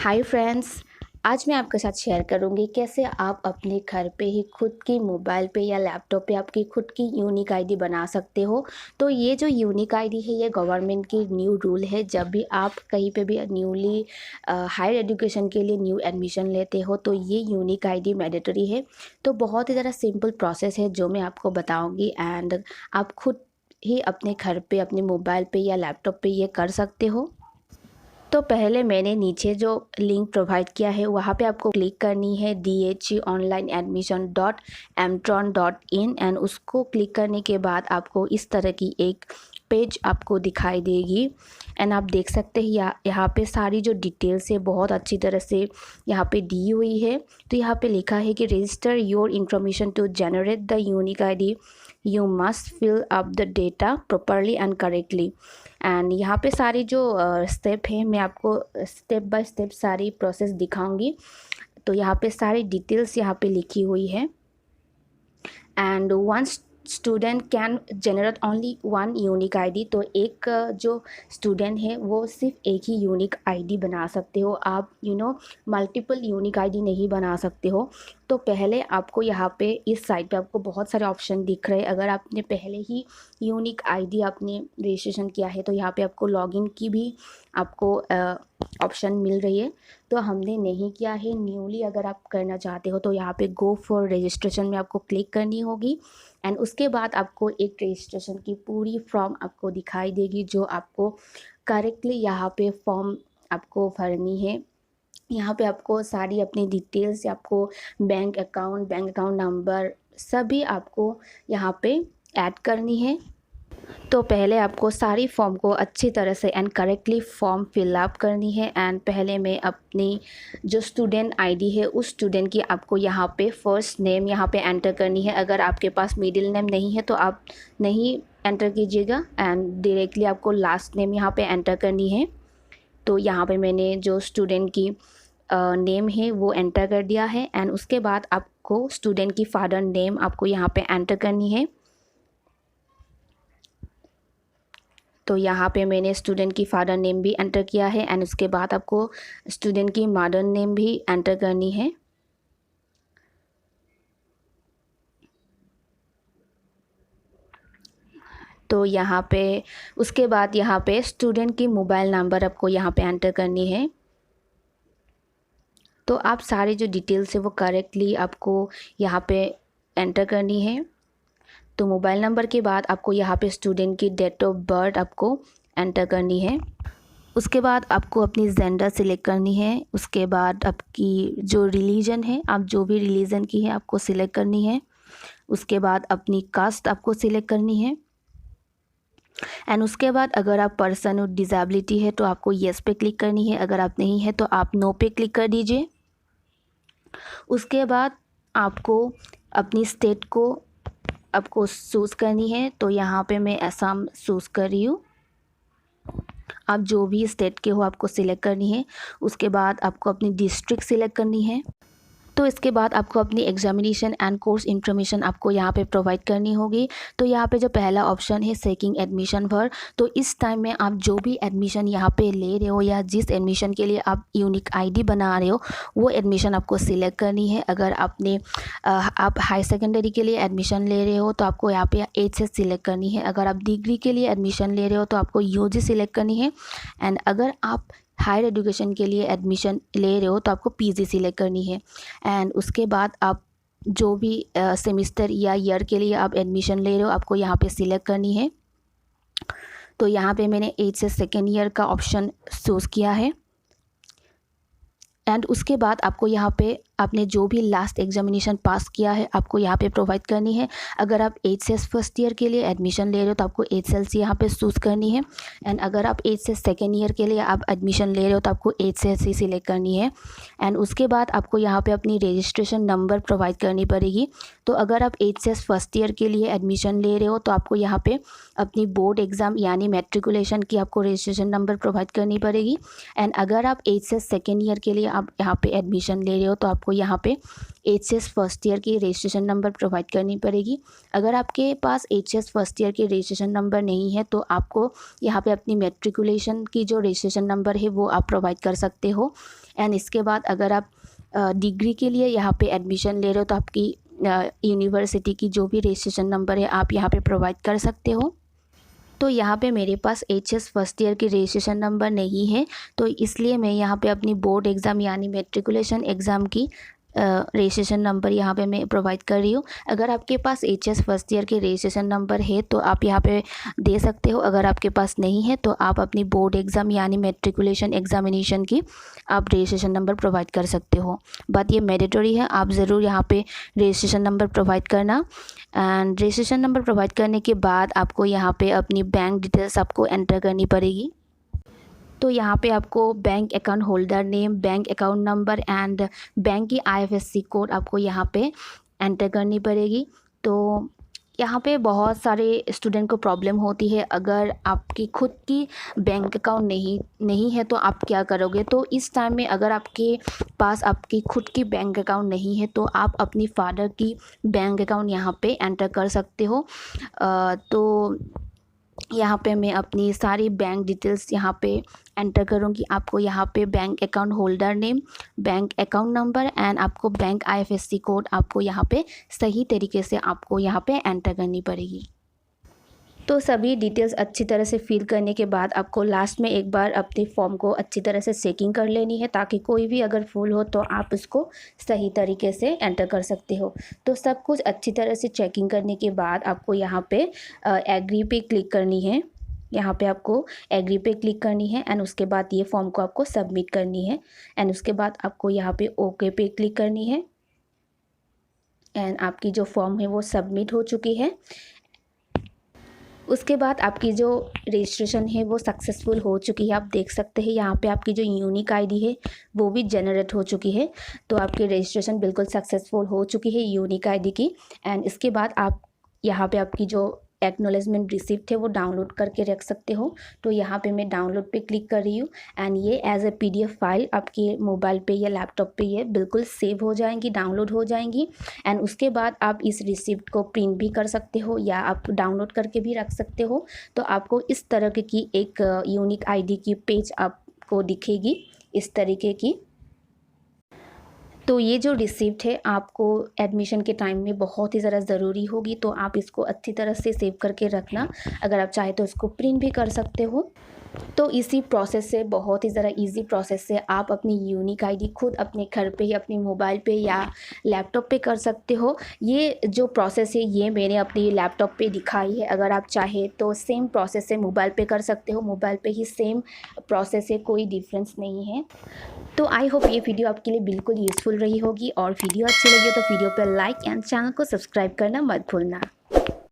Hi friends, आज मैं आपके साथ शेयर करूंगी कैसे आप अपने घर पे ही खुद की मोबाइल पे या लैपटॉप पे आपकी खुद की यूनिक आईडी बना सकते हो। तो ये जो यूनिक आईडी है ये गवर्नमेंट की न्यू रूल है। जब भी आप कहीं पे भी न्यूली हायर एजुकेशन के लिए न्यू एडमिशन लेते हो तो ये यूनिक आईडी मैंडेटरी है। तो बहुत ही ज़्यादा सिंपल प्रोसेस है जो मैं आपको बताऊँगी एंड आप खुद ही अपने घर पे अपने मोबाइल पे या लैपटॉप पे ये कर सकते हो। तो पहले मैंने नीचे जो लिंक प्रोवाइड किया है वहाँ पे आपको क्लिक करनी है dheonlineadmission.mtron.in एंड उसको क्लिक करने के बाद आपको इस तरह की एक पेज आपको दिखाई देगी। एंड आप देख सकते हैं यहाँ पे सारी जो डिटेल्स है बहुत अच्छी तरह से यहाँ पे दी हुई है। तो यहाँ पे लिखा है कि register your information to generate the unique ID, you must fill up the data properly and correctly. And यहाँ पे सारी जो स्टेप है मैं आपको स्टेप बाय स्टेप सारी प्रोसेस दिखाऊंगी। तो यहाँ पे सारी डिटेल्स यहाँ पे लिखी हुई है। And once student can generate only one unique ID. तो एक जो स्टूडेंट है वो सिर्फ एक ही यूनिक आईडी बना सकते हो। आप मल्टीपल यूनिक आईडी नहीं बना सकते हो। तो पहले आपको यहाँ पे इस साइट पे आपको बहुत सारे ऑप्शन दिख रहे हैं। अगर आपने पहले ही यूनिक आईडी आपने रजिस्ट्रेशन किया है तो यहाँ पे आपको लॉगिन की भी आपको ऑप्शन मिल रही है। तो हमने नहीं किया है, न्यूली अगर आप करना चाहते हो तो यहाँ पे गो फॉर रजिस्ट्रेशन में आपको क्लिक करनी होगी। एंड उसके बाद आपको एक रजिस्ट्रेशन की पूरी फॉर्म आपको दिखाई देगी जो आपको करेक्टली यहाँ पे फॉर्म आपको भरनी है। यहाँ पे आपको सारी अपनी डिटेल्स, आपको बैंक अकाउंट नंबर सभी आपको यहाँ पे ऐड करनी है। तो पहले आपको सारी फॉर्म को अच्छी तरह से एंड करेक्टली फॉर्म फिलअप करनी है। एंड पहले मैं अपनी जो स्टूडेंट आईडी है उस स्टूडेंट की आपको यहाँ पे फर्स्ट नेम यहाँ पे एंटर करनी है। अगर आपके पास मिडिल नेम नहीं है तो आप नहीं एंटर कीजिएगा एंड डायरेक्टली आपको लास्ट नेम यहाँ पे एंटर करनी है। तो यहाँ पे मैंने जो स्टूडेंट की नेम है वो एंटर कर दिया है। एंड उसके बाद आपको स्टूडेंट की फादर नेम आपको यहाँ पे एंटर करनी है। तो यहाँ पे मैंने स्टूडेंट की फादर नेम भी एंटर किया है। एंड उसके बाद आपको स्टूडेंट की मदर नेम भी एंटर करनी है। तो यहाँ पे उसके बाद यहाँ पे स्टूडेंट की मोबाइल नंबर आपको यहाँ पे एंटर करनी है। तो आप सारी जो डिटेल्स है वो करेक्टली आपको यहाँ पे एंटर करनी है। तो मोबाइल नंबर के बाद आपको यहाँ पे स्टूडेंट की डेट ऑफ बर्थ आपको एंटर करनी है। उसके बाद आपको अपनी जेंडर सिलेक्ट करनी है। उसके बाद आपकी जो रिलीजन है, आप जो भी रिलीजन की है आपको सिलेक्ट करनी है। उसके बाद अपनी कास्ट आपको सिलेक्ट करनी है। एंड उसके बाद अगर आप पर्सन विद डिसेबिलिटी है तो आपको येस पे क्लिक करनी है। अगर आप नहीं है तो आप नो पे क्लिक कर दीजिए। उसके बाद आपको अपनी स्टेट को आपको चूज़ करनी है। तो यहाँ पे मैं असम चूज़ कर रही हूँ। आप जो भी स्टेट के हो आपको सिलेक्ट करनी है। उसके बाद आपको अपनी डिस्ट्रिक्ट सिलेक्ट करनी है। तो इसके बाद आपको अपनी एग्जामिनेशन एंड कोर्स इन्फॉर्मेशन आपको यहाँ पे प्रोवाइड करनी होगी। तो यहाँ पे जो पहला ऑप्शन है सेकिंग एडमिशन फॉर, तो इस टाइम में आप जो भी एडमिशन यहाँ पे ले रहे हो या जिस एडमिशन के लिए आप यूनिक आईडी बना रहे हो वो एडमिशन आपको सिलेक्ट करनी है। अगर आप हाई सेकेंडरी के लिए एडमिशन ले रहे हो तो आपको यहाँ पे HSS सिलेक्ट करनी है। अगर आप डिग्री के लिए एडमिशन ले रहे हो तो आपको UG सिलेक्ट करनी है। एंड अगर आप हायर एजुकेशन के लिए एडमिशन ले रहे हो तो आपको PG सिलेक्ट करनी है। एंड उसके बाद आप जो भी सेमेस्टर या ईयर के लिए आप एडमिशन ले रहे हो आपको यहाँ पे सिलेक्ट करनी है। तो यहाँ पे मैंने HSS सेकेंड ईयर का ऑप्शन चूज़ किया है। एंड उसके बाद आपको यहाँ पे आपने जो भी लास्ट एग्जामिनेशन पास किया है आपको यहाँ पे प्रोवाइड करनी है। अगर आप HSS फर्स्ट ईयर के लिए एडमिशन ले रहे हो तो आपको HSLC यहाँ पे चूज़ करनी है। एंड अगर आप HSS सेकेंड ईयर के लिए आप एडमिशन ले रहे हो तो आपको HSC सिलेक्ट करनी है। एंड उसके बाद आपको यहाँ पे अपनी रजिस्ट्रेशन नंबर प्रोवाइड करनी पड़ेगी। तो अगर आप HSS फर्स्ट ईयर के लिए एडमिशन ले रहे हो तो आपको यहाँ पे अपनी बोर्ड एग्ज़ाम यानी मैट्रिकुलेशन की आपको रजिस्ट्रेशन नंबर प्रोवाइड करनी पड़ेगी। एंड अगर आप HSS सेकेंड ईयर के लिए आप यहाँ पे एडमिशन ले रहे हो तो आपको आपको यहाँ पे HS फर्स्ट ईयर की रजिस्ट्रेशन नंबर प्रोवाइड करनी पड़ेगी। अगर आपके पास HS फर्स्ट ईयर की रजिस्ट्रेशन नंबर नहीं है तो आपको यहाँ पे अपनी मैट्रिकुलेशन की जो रजिस्ट्रेशन नंबर है वो आप प्रोवाइड कर सकते हो। एंड इसके बाद अगर आप डिग्री के लिए यहाँ पे एडमिशन ले रहे हो तो आपकी यूनिवर्सिटी की जो भी रजिस्ट्रेशन नंबर है आप यहाँ पे प्रोवाइड कर सकते हो। तो यहाँ पे मेरे पास HS फर्स्ट ईयर की रजिस्ट्रेशन नंबर नहीं है, तो इसलिए मैं यहाँ पे अपनी बोर्ड एग्ज़ाम यानी मैट्रिकुलेशन एग्ज़ाम की रजिस्ट्रेशन नंबर यहाँ पे मैं प्रोवाइड कर रही हूँ। अगर आपके पास HS फर्स्ट ईयर की रजिस्ट्रेशन नंबर है तो आप यहाँ पे दे सकते हो। अगर आपके पास नहीं है तो आप अपनी बोर्ड एग्ज़ाम यानी मैट्रिकुलेशन एग्ज़ामिनेशन की आप रजिस्ट्रेशन नंबर प्रोवाइड कर सकते हो। बट ये मैंडेटरी है, आप ज़रूर यहाँ पे रजिस्ट्रेशन नंबर प्रोवाइड करना। एंड रजिस्ट्रेशन नंबर प्रोवाइड करने के बाद आपको यहाँ पे अपनी बैंक डिटेल्स आपको एंटर करनी पड़ेगी। तो यहाँ पे आपको bank account holder name, bank account number and bank की IFSC कोड आपको यहाँ पे एंटर करनी पड़ेगी। तो यहाँ पे बहुत सारे स्टूडेंट को प्रॉब्लम होती है, अगर आपकी खुद की बैंक अकाउंट नहीं है तो आप क्या करोगे। तो इस टाइम में अगर आपके पास आपकी खुद की बैंक अकाउंट नहीं है तो आप अपनी फादर की बैंक अकाउंट यहाँ पे एंटर कर सकते हो। तो यहाँ पे मैं अपनी सारी बैंक डिटेल्स यहाँ पे एंटर करूँगी। आपको यहाँ पे bank account holder name, bank account number and आपको बैंक IFSC कोड आपको यहाँ पे सही तरीके से आपको यहाँ पे एंटर करनी पड़ेगी। तो सभी डिटेल्स अच्छी तरह से फिल करने के बाद आपको लास्ट में एक बार अपने फॉर्म को अच्छी तरह से चेकिंग कर लेनी है, ताकि कोई भी अगर भूल हो तो आप उसको सही तरीके से एंटर कर सकते हो। तो सब कुछ अच्छी तरह से चेकिंग करने के बाद आपको यहाँ पे एग्री पे क्लिक करनी है। यहाँ पे आपको एग्री पे क्लिक करनी है एंड उसके बाद ये फॉर्म को आपको सबमिट करनी है एंड उसके बाद आपको यहाँ पे ओके पे क्लिक करनी है एंड आपकी जो फॉर्म है वो सबमिट हो चुकी है। उसके बाद आपकी जो रजिस्ट्रेशन है वो सक्सेसफुल हो चुकी है। आप देख सकते हैं यहाँ पे आपकी जो यूनिक आईडी है वो भी जनरेट हो चुकी है। तो आपकी रजिस्ट्रेशन बिल्कुल सक्सेसफुल हो चुकी है यूनिक आईडी की। एंड इसके बाद आप यहाँ पे आपकी जो एक्नॉलेजमेंट रिसिप्ट है वो डाउनलोड करके रख सकते हो। तो यहाँ पे मैं डाउनलोड पे क्लिक कर रही हूँ एंड ये एज ए PDF फाइल आपके मोबाइल पे या लैपटॉप पे ये बिल्कुल सेव हो जाएंगी, डाउनलोड हो जाएंगी। एंड उसके बाद आप इस रिसिप्ट को प्रिंट भी कर सकते हो या आप डाउनलोड करके भी रख सकते हो। तो आपको इस तरह की एक यूनिक ID की पेज आपको दिखेगी इस तरीके की। तो ये जो रिसिप्ट है आपको एडमिशन के टाइम में बहुत ही ज़्यादा ज़रूरी होगी, तो आप इसको अच्छी तरह से सेव करके रखना। अगर आप चाहे तो इसको प्रिंट भी कर सकते हो। तो इसी प्रोसेस से, बहुत ही ज़रा इजी प्रोसेस से आप अपनी यूनिक आईडी खुद अपने घर पे या अपने मोबाइल पे या लैपटॉप पे कर सकते हो। ये जो प्रोसेस है ये मैंने अपनी लैपटॉप पे दिखाई है। अगर आप चाहे तो सेम प्रोसेस से मोबाइल पे कर सकते हो, मोबाइल पे ही सेम प्रोसेस है, कोई डिफरेंस नहीं है। तो आई होप ये वीडियो आपके लिए बिल्कुल यूज़फुल रही होगी और वीडियो अच्छी लगी हो तो वीडियो पर लाइक एंड चैनल को सब्सक्राइब करना मत भूलना।